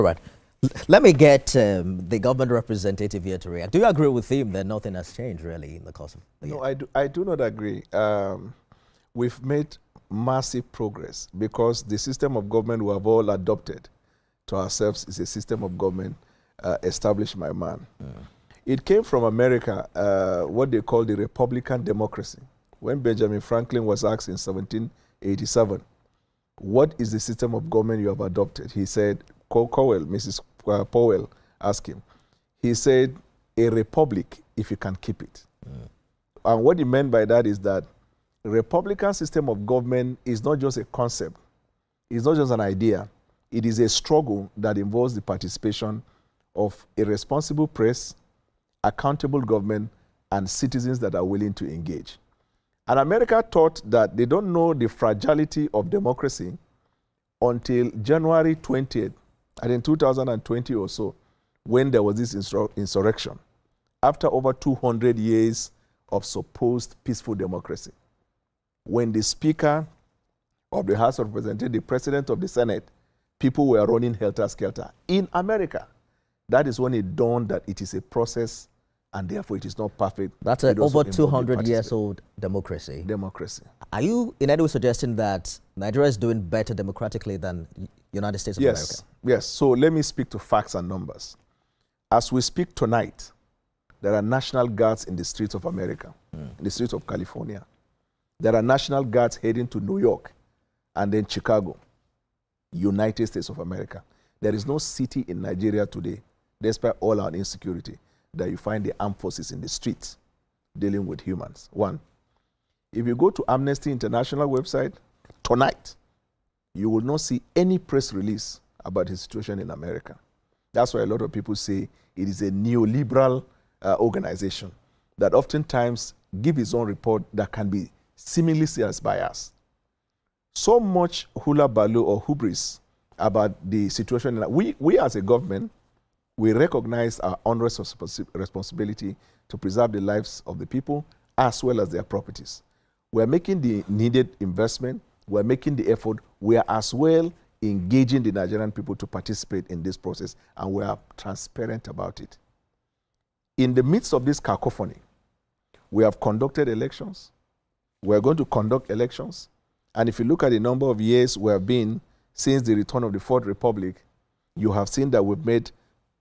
All right. Let me get the government representative here to react. Do you agree with him that nothing has changed really in the course of the year? No, I do not agree. We've made massive progress because the system of government we have all adopted to ourselves is a system of government established by man. It came from America, what they call the Republican democracy. When Benjamin Franklin was asked in 1787, what is the system of government you have adopted? He said, Mrs. Powell asked him, he said, a republic if you can keep it. And what he meant by that is that the Republican system of government is not just a concept, it's not just an idea, it is a struggle that involves the participation of a responsible press, accountable government, and citizens that are willing to engage. And America thought that they don't know the fragility of democracy until January 20th, and in 2020 or so, when there was this insurrection, after over 200 years of supposed peaceful democracy. When the Speaker of the House of Representatives, the President of the Senate, people were running helter-skelter in America. That is when it dawned that it is a process and therefore it is not perfect. That's an over 200 years old democracy. Democracy. Are you in any way suggesting that Nigeria is doing better democratically than United States of America? Yes. So let me speak to facts and numbers. As we speak tonight, there are National Guards in the streets of America, in the streets of California. There are National Guards heading to New York and then Chicago, United States of America. There is no city in Nigeria today, despite all our insecurity, that you find the armed forces in the streets dealing with humans. One, if you go to Amnesty International website tonight, you will not see any press release about the situation in America. That's why a lot of people say it is a neoliberal organization that oftentimes give its own report that can be seemingly seen as biased. So much hula baloo or hubris about the situation. We as a government, we recognize our onerous responsibility to preserve the lives of the people as well as their properties. We're making the needed investment. We're making the effort. We are as well engaging the Nigerian people to participate in this process, and we are transparent about it. In the midst of this cacophony, we have conducted elections. We're going to conduct elections. And if you look at the number of years we have been since the return of the Fourth Republic, you have seen that we've made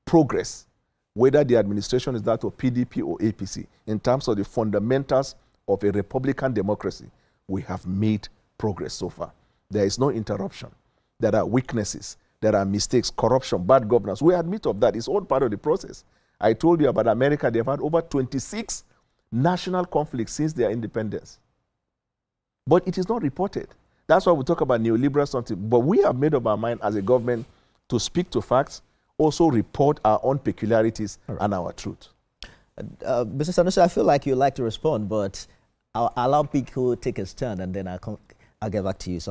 progress, whether the administration is that of PDP or APC, in terms of the fundamentals of a Republican democracy. We have made progress so far. There is no interruption. There are weaknesses. There are mistakes, corruption, bad governance. We admit of that. It's all part of the process. I told you about America. They've had over 26 national conflicts since their independence. But it is not reported. That's why we talk about neoliberal something. But we have made up our mind as a government to speak to facts, also report our own peculiarities and our truth. Mr. Sanusi, I feel like you'd like to respond, but I'll allow people to take his turn, and then I'll get back to you. So